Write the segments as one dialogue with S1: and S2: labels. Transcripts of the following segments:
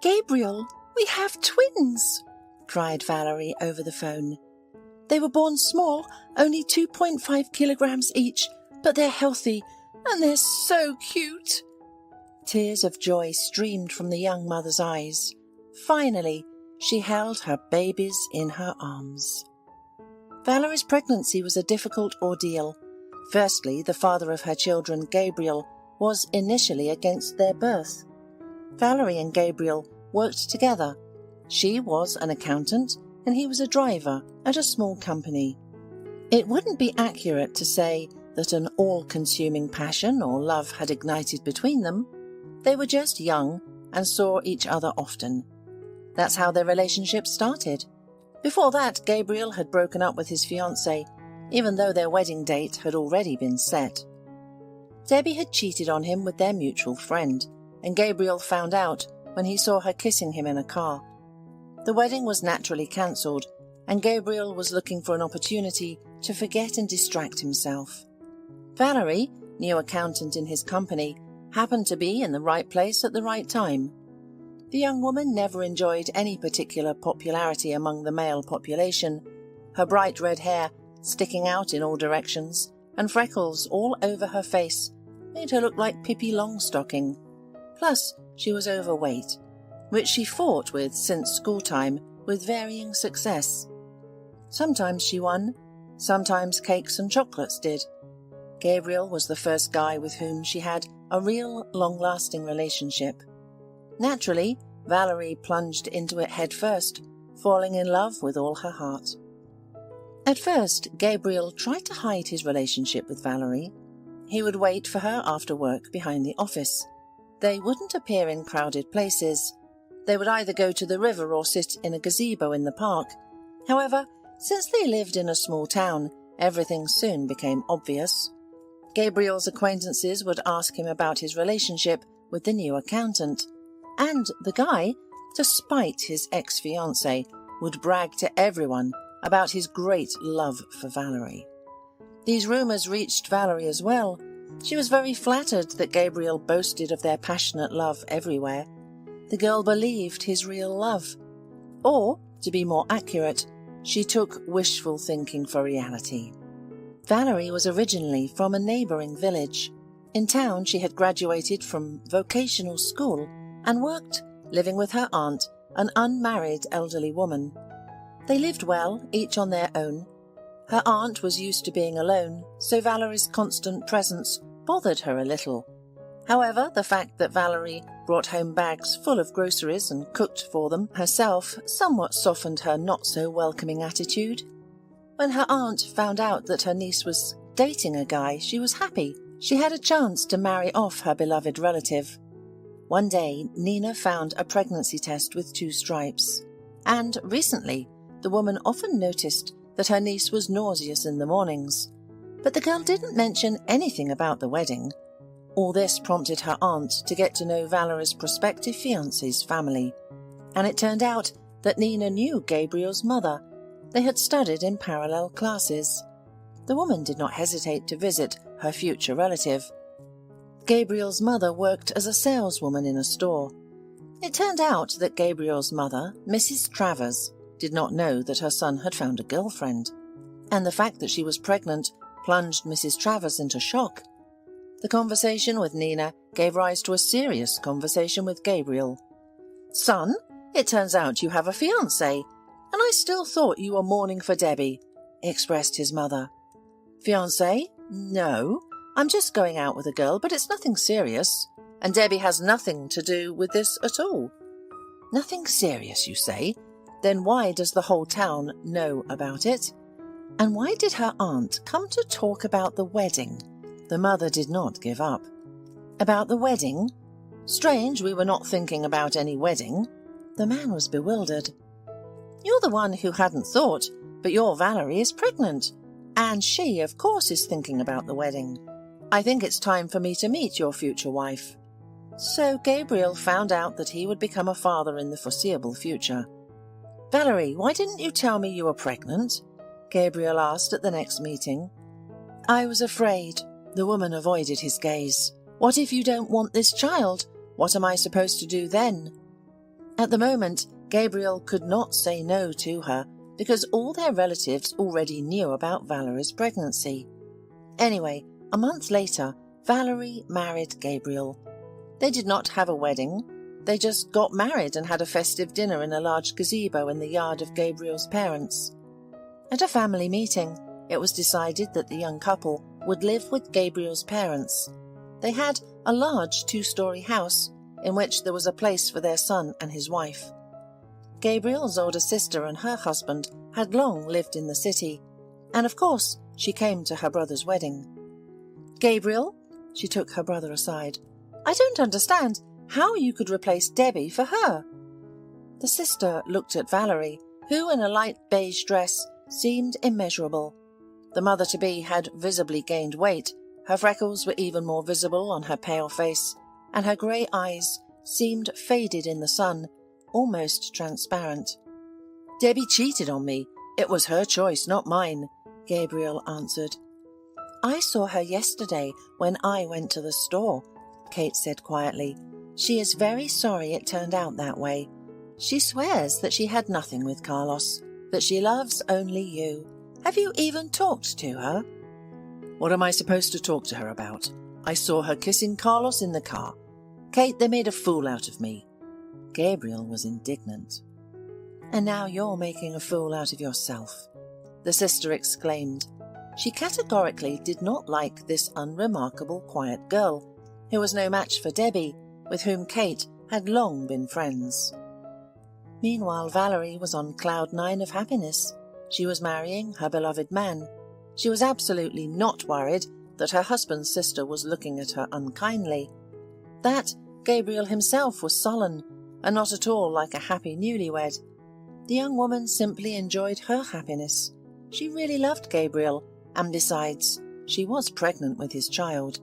S1: "Gabriel, we have twins!" cried Valerie over the phone. "They were born small, only 2.5 kilograms each, but they're healthy, and they're so cute." Tears of joy streamed from the young mother's eyes. Finally, she held her babies in her arms. Valerie's pregnancy was a difficult ordeal. Firstly, the father of her children, Gabriel, was initially against their birth. Valerie and Gabriel worked together. She was an accountant and he was a driver at a small company. It wouldn't be accurate to say that an all-consuming passion or love had ignited between them. They were just young and saw each other often. That's how their relationship started. Before that, Gabriel had broken up with his fiancée, even though their wedding date had already been set. Debbie had cheated on him with their mutual friend, and Gabriel found out when he saw her kissing him in a car. The wedding was naturally cancelled, and Gabriel was looking for an opportunity to forget and distract himself. Valerie, new accountant in his company, happened to be in the right place at the right time. The young woman never enjoyed any particular popularity among the male population. Her bright red hair, sticking out in all directions, and freckles all over her face made her look like Pippi Longstocking. Plus, she was overweight, which she fought with since schooltime with varying success. Sometimes she won, sometimes cakes and chocolates did. Gabriel was the first guy with whom she had a real long-lasting relationship. Naturally, Valerie plunged into it head first, falling in love with all her heart. At first, Gabriel tried to hide his relationship with Valerie. He would wait for her after work behind the office. They wouldn't appear in crowded places. They would either go to the river or sit in a gazebo in the park. However, since they lived in a small town, everything soon became obvious. Gabriel's acquaintances would ask him about his relationship with the new accountant, and the guy, to spite his ex-fiancée, would brag to everyone about his great love for Valerie. These rumours reached Valerie as well. She was very flattered that Gabriel boasted of their passionate love everywhere. The girl believed his real love. Or, to be more accurate, she took wishful thinking for reality. Valerie was originally from a neighbouring village. In town, she had graduated from vocational school and worked, living with her aunt, an unmarried elderly woman. They lived well, each on their own. Her aunt was used to being alone, so Valerie's constant presence bothered her a little. However, the fact that Valerie brought home bags full of groceries and cooked for them herself somewhat softened her not-so-welcoming attitude. When her aunt found out that her niece was dating a guy, she was happy. She had a chance to marry off her beloved relative. One day, Nina found a pregnancy test with 2 stripes. And recently, the woman often noticed that her niece was nauseous in the mornings. But the girl didn't mention anything about the wedding. All this prompted her aunt to get to know Valerie's prospective fiancé's family. And it turned out that Nina knew Gabriel's mother. They had studied in parallel classes. The woman did not hesitate to visit her future relative. Gabriel's mother worked as a saleswoman in a store. It turned out that Gabriel's mother, Mrs. Travers, did not know that her son had found a girlfriend, and the fact that she was pregnant plunged Mrs. Travers into shock. The conversation with Nina gave rise to a serious conversation with Gabriel. "Son, it turns out you have a fiancé, and I still thought you were mourning for Debbie," expressed his mother. "Fiancé? No, I'm just going out with a girl, but it's nothing serious, and Debbie has nothing to do with this at all." "Nothing serious, you say? Then why does the whole town know about it? And why did her aunt come to talk about the wedding?" The mother did not give up. "About the wedding? Strange, we were not thinking about any wedding." The man was bewildered. "You're the one who hadn't thought, but your Valerie is pregnant, and she, of course, is thinking about the wedding. I think it's time for me to meet your future wife." So Gabriel found out that he would become a father in the foreseeable future. "Valerie, why didn't you tell me you were pregnant?" Gabriel asked at the next meeting. "I was afraid." The woman avoided his gaze. "What if you don't want this child? What am I supposed to do then?" At the moment, Gabriel could not say no to her because all their relatives already knew about Valerie's pregnancy. Anyway, a month later, Valerie married Gabriel. They did not have a wedding. They just got married and had a festive dinner in a large gazebo in the yard of Gabriel's parents. At a family meeting, it was decided that the young couple would live with Gabriel's parents. They had a large 2-story house in which there was a place for their son and his wife. Gabriel's older sister and her husband had long lived in the city, and of course she came to her brother's wedding. "Gabriel," she took her brother aside, "I don't understand how you could replace Debbie for her." The sister looked at Valerie, who in a light beige dress seemed immeasurable. The mother-to-be had visibly gained weight, her freckles were even more visible on her pale face, and her grey eyes seemed faded in the sun, almost transparent. "Debbie cheated on me. It was her choice, not mine," Gabriel answered. "I saw her yesterday when I went to the store," Kate said quietly. "She is very sorry it turned out that way. She swears that she had nothing with Carlos, that she loves only you. Have you even talked to her?" "What am I supposed to talk to her about? I saw her kissing Carlos in the car. Kate, they made a fool out of me." Gabriel was indignant. "And now you're making a fool out of yourself," the sister exclaimed. She categorically did not like this unremarkable, quiet girl, who was no match for Debbie, with whom Kate had long been friends. Meanwhile, Valerie was on cloud 9 of happiness. She was marrying her beloved man. She was absolutely not worried that her husband's sister was looking at her unkindly. That Gabriel himself was sullen, and not at all like a happy newlywed. The young woman simply enjoyed her happiness. She really loved Gabriel, and besides, she was pregnant with his child.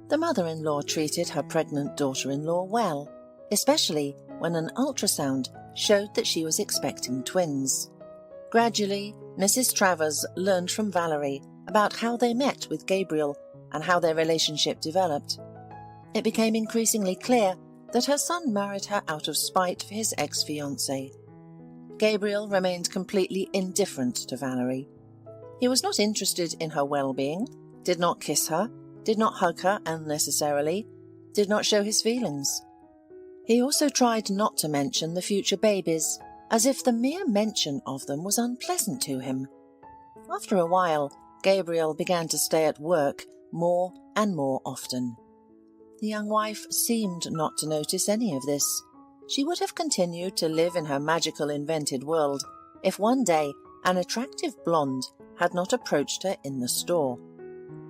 S1: The mother-in-law treated her pregnant daughter-in-law well, especially when an ultrasound showed that she was expecting twins. Gradually, Mrs. Travers learned from Valerie about how they met with Gabriel and how their relationship developed. It became increasingly clear that her son married her out of spite for his ex-fiancé. Gabriel remained completely indifferent to Valerie. He was not interested in her well-being, did not kiss her, did not hug her unnecessarily, did not show his feelings. He also tried not to mention the future babies, as if the mere mention of them was unpleasant to him. After a while, Gabriel began to stay at work more and more often. The young wife seemed not to notice any of this. She would have continued to live in her magical invented world if one day an attractive blonde had not approached her in the store.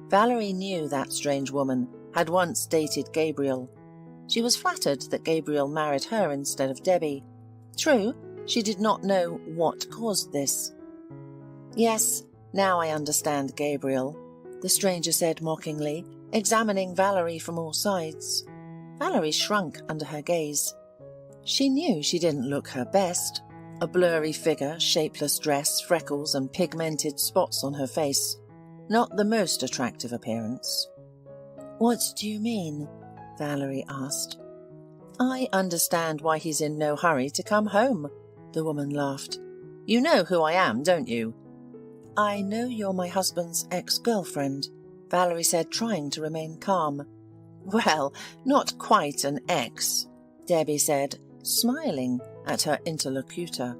S1: Valerie knew that strange woman had once dated Gabriel. She was flattered that Gabriel married her instead of Debbie. True, she did not know what caused this. "Yes, now I understand, Gabriel," the stranger said mockingly, examining Valerie from all sides. Valerie shrunk under her gaze. She knew she didn't look her best. A blurry figure, shapeless dress, freckles and pigmented spots on her face. Not the most attractive appearance. "What do you mean?" Valerie asked. "I understand why he's in no hurry to come home," the woman laughed. "You know who I am, don't you?" "I know you're my husband's ex-girlfriend," Valerie said, trying to remain calm. "Well, not quite an ex," Debbie said, smiling at her interlocutor.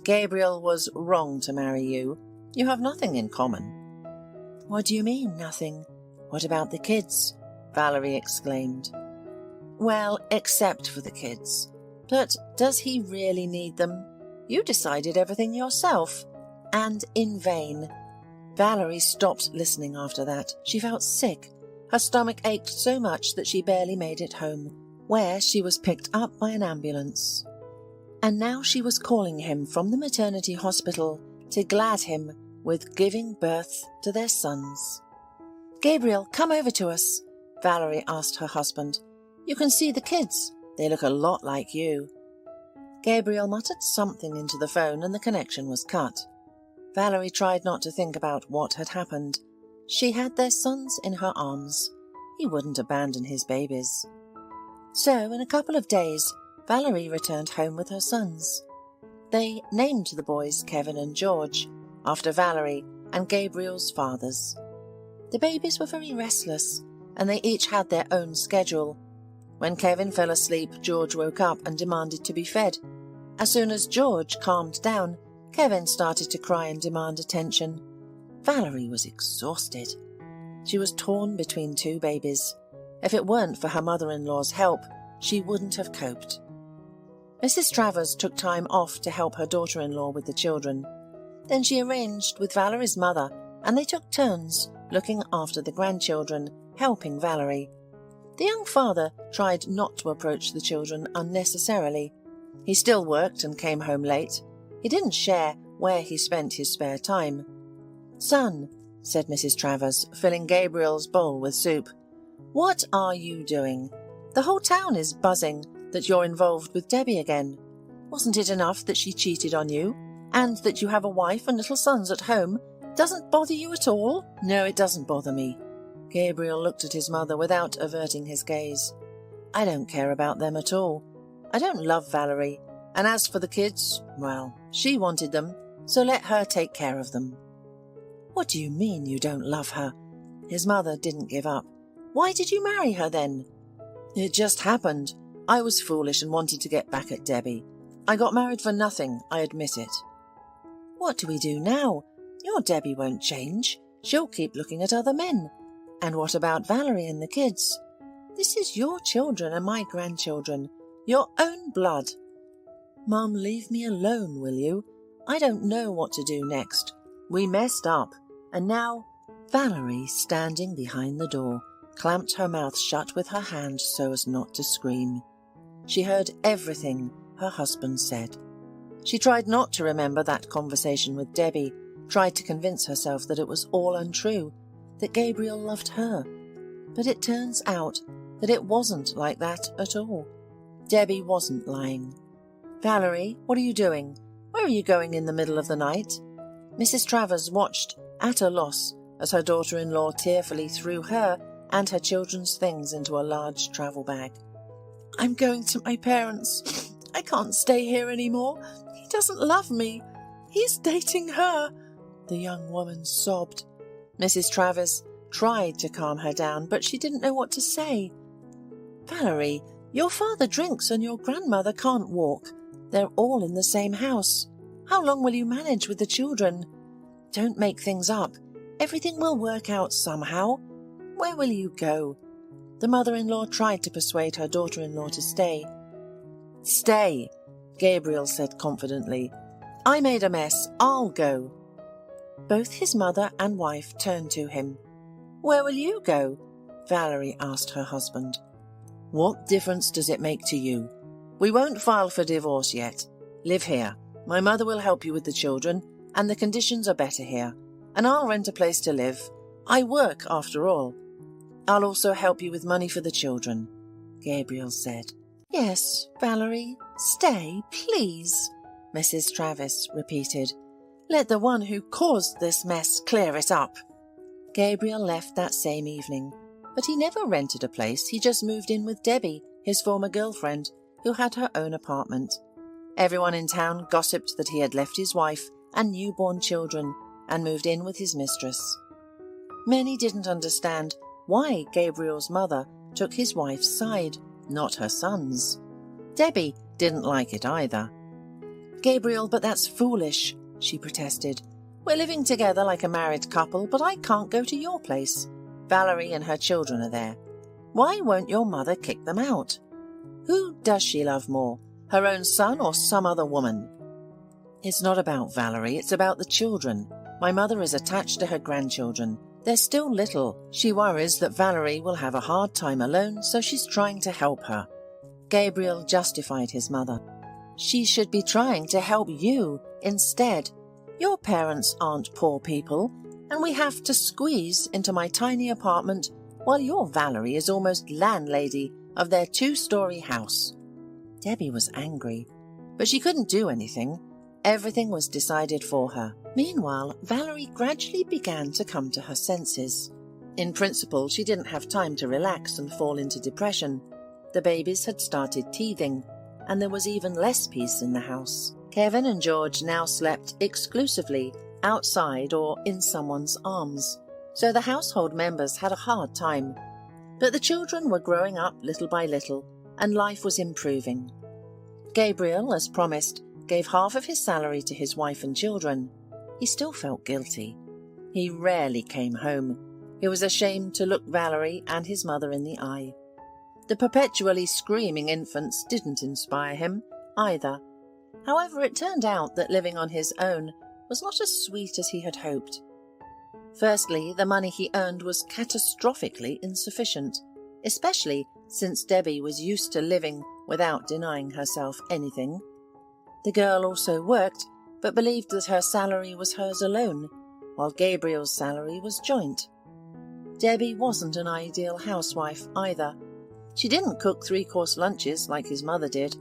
S1: "Gabriel was wrong to marry you. You have nothing in common." "What do you mean, nothing? What about the kids?" Valerie exclaimed. "Well, except for the kids. But does he really need them? You decided everything yourself, and in vain." Valerie stopped listening after that. She felt sick. Her stomach ached so much that she barely made it home, where she was picked up by an ambulance. And now she was calling him from the maternity hospital to glad him with giving birth to their sons. "Gabriel, come over to us," Valerie asked her husband. "You can see the kids. They look a lot like you." Gabriel muttered something into the phone and the connection was cut. Valerie tried not to think about what had happened. She had their sons in her arms. He wouldn't abandon his babies. So, in a couple of days, Valerie returned home with her sons. They named the boys Kevin and George, after Valerie and Gabriel's fathers. The babies were very restless, and they each had their own schedule. When Kevin fell asleep, George woke up and demanded to be fed. As soon as George calmed down, Kevin started to cry and demand attention. Valerie was exhausted. She was torn between two babies. If it weren't for her mother-in-law's help, she wouldn't have coped. Mrs. Travers took time off to help her daughter-in-law with the children. Then she arranged with Valerie's mother, and they took turns looking after the grandchildren, helping Valerie. The young father tried not to approach the children unnecessarily. He still worked and came home late. He didn't share where he spent his spare time. "Son," said Mrs. Travers, filling Gabriel's bowl with soup, "what are you doing? The whole town is buzzing that you're involved with Debbie again. Wasn't it enough that she cheated on you, and that you have a wife and little sons at home? Doesn't bother you at all?" "No, it doesn't bother me." Gabriel looked at his mother without averting his gaze. "I don't care about them at all. I don't love Valerie, and as for the kids, well, she wanted them, so let her take care of them." "What do you mean you don't love her?" His mother didn't give up. "Why did you marry her then?" "It just happened. I was foolish and wanted to get back at Debbie. I got married for nothing, I admit it." "What do we do now? Your Debbie won't change. She'll keep looking at other men. And what about Valerie and the kids? This is your children and my grandchildren, your own blood." "Mum, leave me alone, will you? I don't know what to do next. We messed up, and now—" Valerie, standing behind the door, clamped her mouth shut with her hand so as not to scream. She heard everything her husband said. She tried not to remember that conversation with Debbie, tried to convince herself that it was all untrue, that Gabriel loved her. But it turns out that it wasn't like that at all. Debbie wasn't lying. "Valerie, what are you doing? Where are you going in the middle of the night?" Mrs. Travers watched, at a loss, as her daughter-in-law tearfully threw her and her children's things into a large travel bag. "I'm going to my parents. I can't stay here anymore. He doesn't love me. He's dating her," the young woman sobbed. Mrs. Travers tried to calm her down, but she didn't know what to say. "Valerie, your father drinks and your grandmother can't walk. They're all in the same house. How long will you manage with the children? Don't make things up. Everything will work out somehow. Where will you go?" The mother-in-law tried to persuade her daughter-in-law to stay. "Stay," Gabriel said confidently. "I made a mess. I'll go." Both his mother and wife turned to him. "Where will you go?" Valerie asked her husband. "What difference does it make to you? We won't file for divorce yet. Live here. My mother will help you with the children, and the conditions are better here. And I'll rent a place to live. I work, after all. I'll also help you with money for the children," Gabriel said. "Yes, Valerie, stay, please," Mrs. Travis repeated. "Let the one who caused this mess clear it up." Gabriel left that same evening, but he never rented a place. He just moved in with Debbie, his former girlfriend, who had her own apartment. Everyone in town gossiped that he had left his wife and newborn children and moved in with his mistress. Many didn't understand why Gabriel's mother took his wife's side, not her son's. Debbie didn't like it either. "Gabriel, but that's foolish," she protested. "We're living together like a married couple, but I can't go to your place. Valerie and her children are there. Why won't your mother kick them out? Who does she love more, her own son or some other woman?" "It's not about Valerie, it's about the children. My mother is attached to her grandchildren. They're still little. She worries that Valerie will have a hard time alone, so she's trying to help her." Gabriel justified his mother. "She should be trying to help you instead. Your parents aren't poor people, and we have to squeeze into my tiny apartment while your Valerie is almost landlady of their 2-story house." Debbie was angry, but she couldn't do anything. Everything was decided for her. Meanwhile, Valerie gradually began to come to her senses. In principle, she didn't have time to relax and fall into depression. The babies had started teething. and there was even less peace in the house. Kevin and George now slept exclusively outside or in someone's arms, so the household members had a hard time. But the children were growing up little by little, and life was improving. Gabriel, as promised, gave half of his salary to his wife and children. He still felt guilty. He rarely came home. He was ashamed to look Valerie and his mother in the eye. The perpetually screaming infants didn't inspire him either. However, it turned out that living on his own was not as sweet as he had hoped. Firstly, the money he earned was catastrophically insufficient, especially since Debbie was used to living without denying herself anything. The girl also worked, but believed that her salary was hers alone, while Gabriel's salary was joint. Debbie wasn't an ideal housewife either. She didn't cook three-course lunches like his mother did.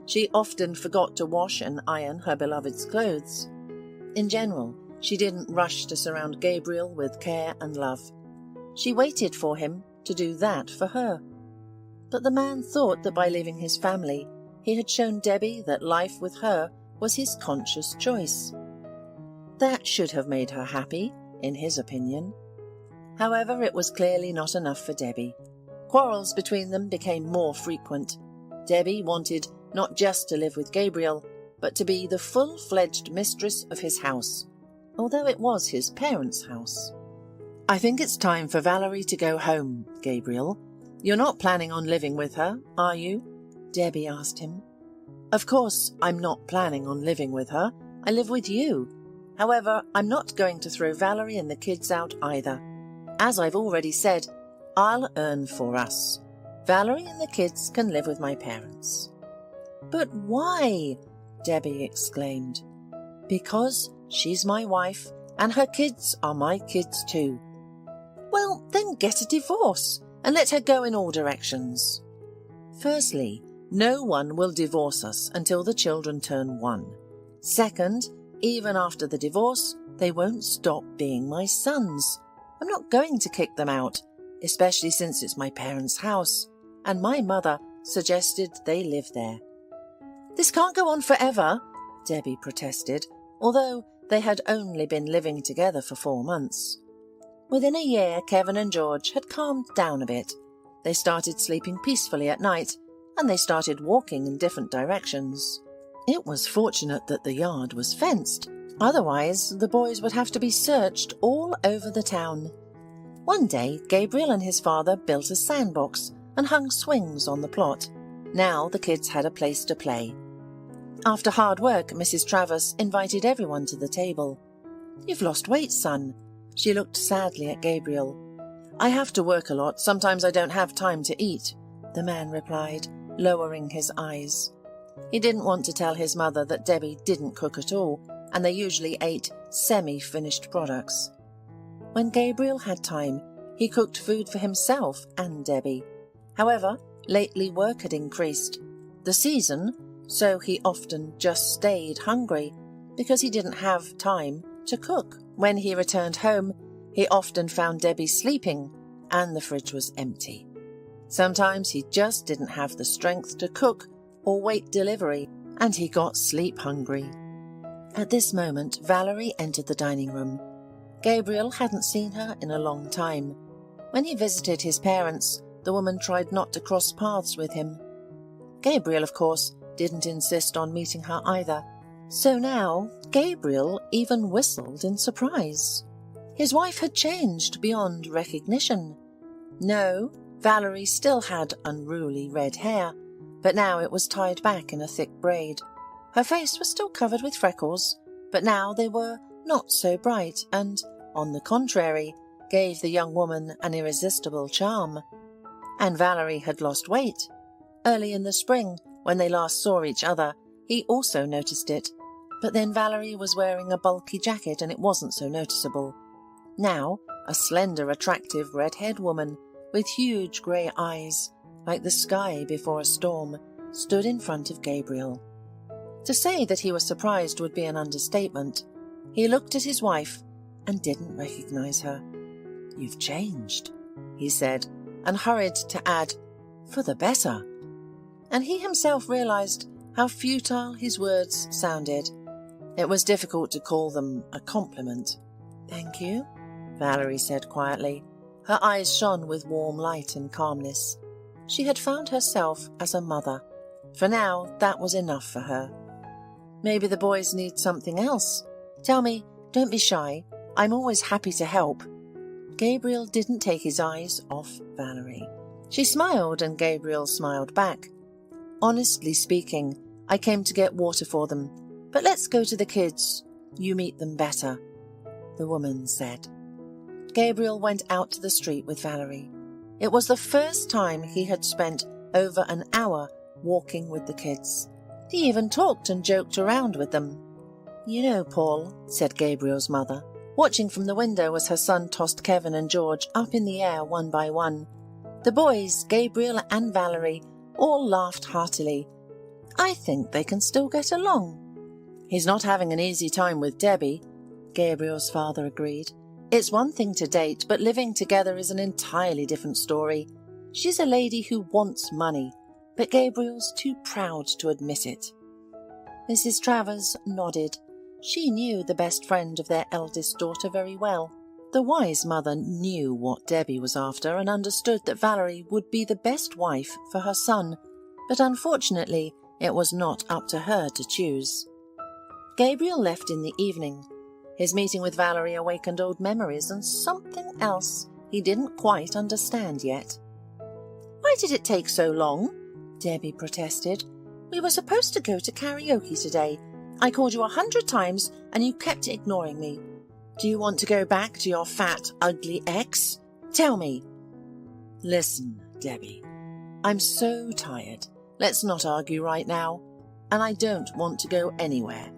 S1: She often forgot to wash and iron her beloved's clothes. In general, she didn't rush to surround Gabriel with care and love. She waited for him to do that for her. But the man thought that by leaving his family, he had shown Debbie that life with her was his conscious choice. That should have made her happy, in his opinion. However, it was clearly not enough for Debbie. Quarrels between them became more frequent. Debbie wanted not just to live with Gabriel, but to be the full-fledged mistress of his house, although it was his parents' house. "I think it's time for Valerie to go home, Gabriel. You're not planning on living with her, are you?" Debbie asked him. "Of course, I'm not planning on living with her. I live with you. However, I'm not going to throw Valerie and the kids out either. As I've already said, I'll earn for us. Valerie and the kids can live with my parents." "But why?" Debbie exclaimed. "Because she's my wife, and her kids are my kids too." "Well, then get a divorce, and let her go in all directions." "Firstly, no one will divorce us until the children turn 1. Second, even after the divorce, they won't stop being my sons. I'm not going to kick them out, especially since it's my parents' house, and my mother suggested they live there." "This can't go on forever," Debbie protested, although they had only been living together for 4 months. Within a year, Kevin and George had calmed down a bit. They started sleeping peacefully at night, and they started walking in different directions. It was fortunate that the yard was fenced, otherwise the boys would have to be searched all over the town. One day, Gabriel and his father built a sandbox and hung swings on the plot. Now the kids had a place to play. After hard work, Mrs. Travers invited everyone to the table. "You've lost weight, son." She looked sadly at Gabriel. "I have to work a lot. Sometimes I don't have time to eat," the man replied, lowering his eyes. He didn't want to tell his mother that Debbie didn't cook at all, and they usually ate semi-finished products. When Gabriel had time, he cooked food for himself and Debbie. However, lately work had increased. The season, so he often just stayed hungry because he didn't have time to cook. When he returned home, he often found Debbie sleeping and the fridge was empty. Sometimes he just didn't have the strength to cook or wait delivery, and he got sleep hungry. At this moment, Valerie entered the dining room. Gabriel hadn't seen her in a long time. When he visited his parents, the woman tried not to cross paths with him. Gabriel, of course, didn't insist on meeting her either. So now, Gabriel even whistled in surprise. His wife had changed beyond recognition. No, Valerie still had unruly red hair, but now it was tied back in a thick braid. Her face was still covered with freckles, but now they were not so bright and, on the contrary, gave the young woman an irresistible charm. And Valerie had lost weight. Early in the spring, when they last saw each other, he also noticed it. But then Valerie was wearing a bulky jacket and it wasn't so noticeable. Now, a slender, attractive, red-haired woman with huge grey eyes, like the sky before a storm, stood in front of Gabriel. To say that he was surprised would be an understatement. He looked at his wife and didn't recognize her. "You've changed," he said, and hurried to add, "for the better." and he himself realized how futile his words sounded. It was difficult to call them a compliment. "Thank you," Valerie said quietly. Her eyes shone with warm light and calmness. She had found herself as a mother. For now, that was enough for her. "Maybe the boys need something else. Tell me, don't be shy. I'm always happy to help." Gabriel didn't take his eyes off Valerie. She smiled and Gabriel smiled back. "Honestly speaking, I came to get water for them. But let's go to the kids. You meet them better," the woman said. Gabriel went out to the street with Valerie. It was the first time he had spent over an hour walking with the kids. He even talked and joked around with them. "You know, Paul," said Gabriel's mother, watching from the window as her son tossed Kevin and George up in the air one by one. The boys, Gabriel and Valerie, all laughed heartily. "I think they can still get along." "He's not having an easy time with Debbie," Gabriel's father agreed. "It's one thing to date, but living together is an entirely different story. She's a lady who wants money, but Gabriel's too proud to admit it." Mrs. Travers nodded. She knew the best friend of their eldest daughter very well. The wise mother knew what Debbie was after and understood that Valerie would be the best wife for her son, but unfortunately it was not up to her to choose. Gabriel left in the evening. His meeting with Valerie awakened old memories and something else he didn't quite understand yet. "Why did it take so long?" Debbie protested. "We were supposed to go to karaoke today. I called you 100 times and you kept ignoring me. Do you want to go back to your fat, ugly ex? Tell me." "Listen, Debbie, I'm so tired. Let's not argue right now. And I don't want to go anywhere.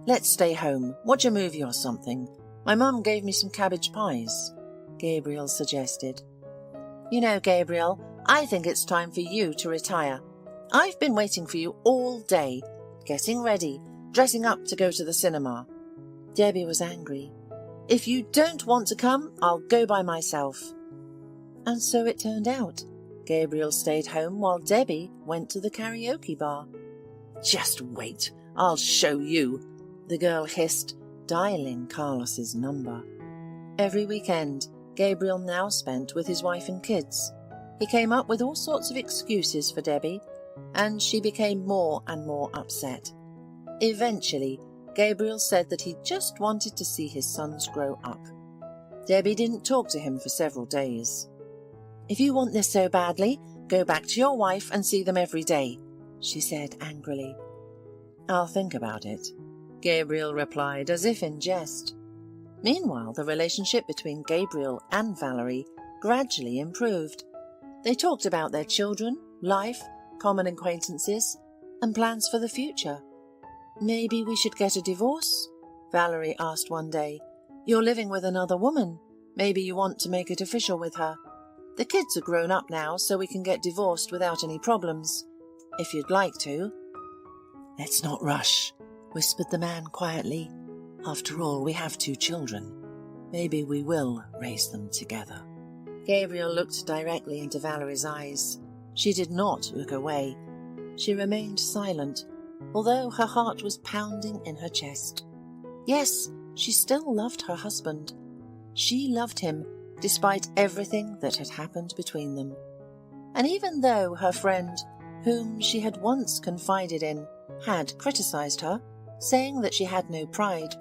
S1: Let's stay home, watch a movie or something. My mum gave me some cabbage pies," Gabriel suggested. "You know, Gabriel, I think it's time for you to retire. I've been waiting for you all day, getting ready, dressing up to go to the cinema." Debbie was angry. "If you don't want to come, I'll go by myself." And so it turned out. Gabriel stayed home while Debbie went to the karaoke bar. "Just wait, I'll show you," the girl hissed, dialing Carlos's number. Every weekend, Gabriel now spent with his wife and kids. He came up with all sorts of excuses for Debbie, and she became more and more upset. Eventually, Gabriel said that he just wanted to see his sons grow up. Debbie didn't talk to him for several days. "If you want this so badly, go back to your wife and see them every day," she said angrily. "I'll think about it," Gabriel replied as if in jest. Meanwhile, the relationship between Gabriel and Valerie gradually improved. They talked about their children, life, common acquaintances, and plans for the future. "Maybe we should get a divorce?" Valerie asked one day. "You're living with another woman. Maybe you want to make it official with her. The kids are grown up now, so we can get divorced without any problems. If you'd like to." "Let's not rush," whispered the man quietly. "After all, we have 2 children. Maybe we will raise them together." Gabriel looked directly into Valerie's eyes. She did not look away. She remained silent, although her heart was pounding in her chest. Yes, she still loved her husband. She loved him despite everything that had happened between them. And even though her friend, whom she had once confided in, had criticized her, saying that she had no pride,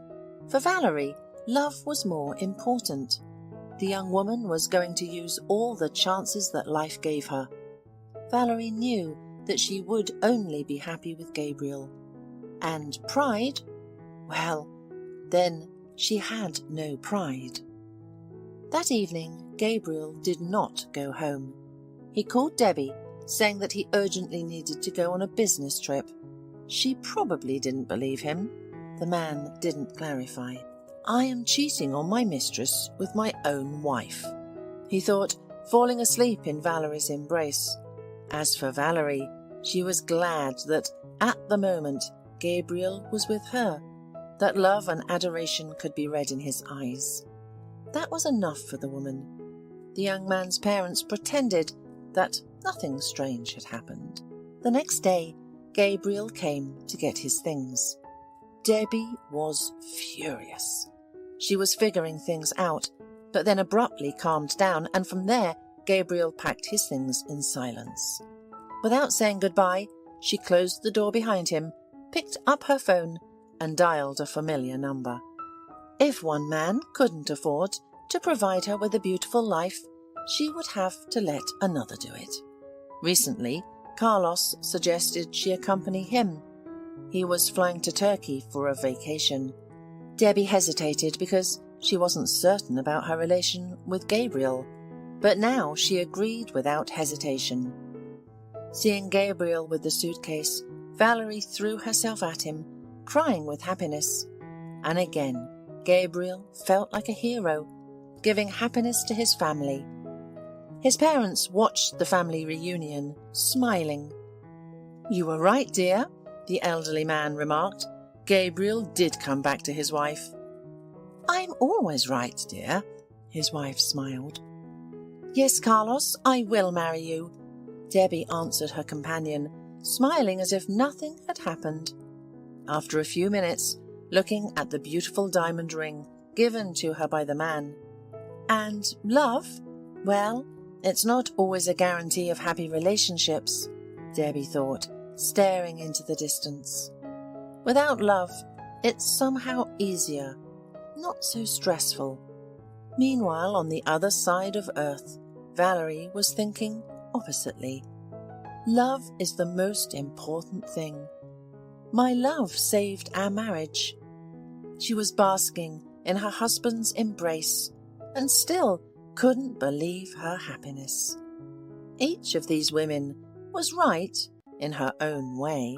S1: for Valerie, love was more important. The young woman was going to use all the chances that life gave her. Valerie knew that she would only be happy with Gabriel. And pride? Well, then she had no pride. That evening, Gabriel did not go home. He called Debbie, saying that he urgently needed to go on a business trip. She probably didn't believe him. The man didn't clarify. "I am cheating on my mistress with my own wife," he thought, falling asleep in Valerie's embrace. As for Valerie, she was glad that, at the moment, Gabriel was with her, that love and adoration could be read in his eyes. That was enough for the woman. The young man's parents pretended that nothing strange had happened. The next day, Gabriel came to get his things. Debbie was furious. She was figuring things out, but then abruptly calmed down, and from there, Gabriel packed his things in silence. Without saying goodbye, she closed the door behind him, picked up her phone, and dialed a familiar number. If one man couldn't afford to provide her with a beautiful life, she would have to let another do it. Recently, Carlos suggested she accompany him. He was flying to Turkey for a vacation. Debbie hesitated because she wasn't certain about her relation with Gabriel, but now she agreed without hesitation. Seeing Gabriel with the suitcase, Valerie threw herself at him, crying with happiness. And again, Gabriel felt like a hero, giving happiness to his family. His parents watched the family reunion, smiling. "You were right, dear," the elderly man remarked. "Gabriel did come back to his wife." "I'm always right, dear," his wife smiled. "Yes, Carlos, I will marry you," Debbie answered her companion, smiling as if nothing had happened. After a few minutes, looking at the beautiful diamond ring given to her by the man. "And love? Well, it's not always a guarantee of happy relationships," Debbie thought, staring into the distance. "Without love, it's somehow easier, not so stressful." Meanwhile, on the other side of Earth, Valerie was thinking oppositely. "Love is the most important thing. My love saved our marriage." She was basking in her husband's embrace and still couldn't believe her happiness. Each of these women was right in her own way.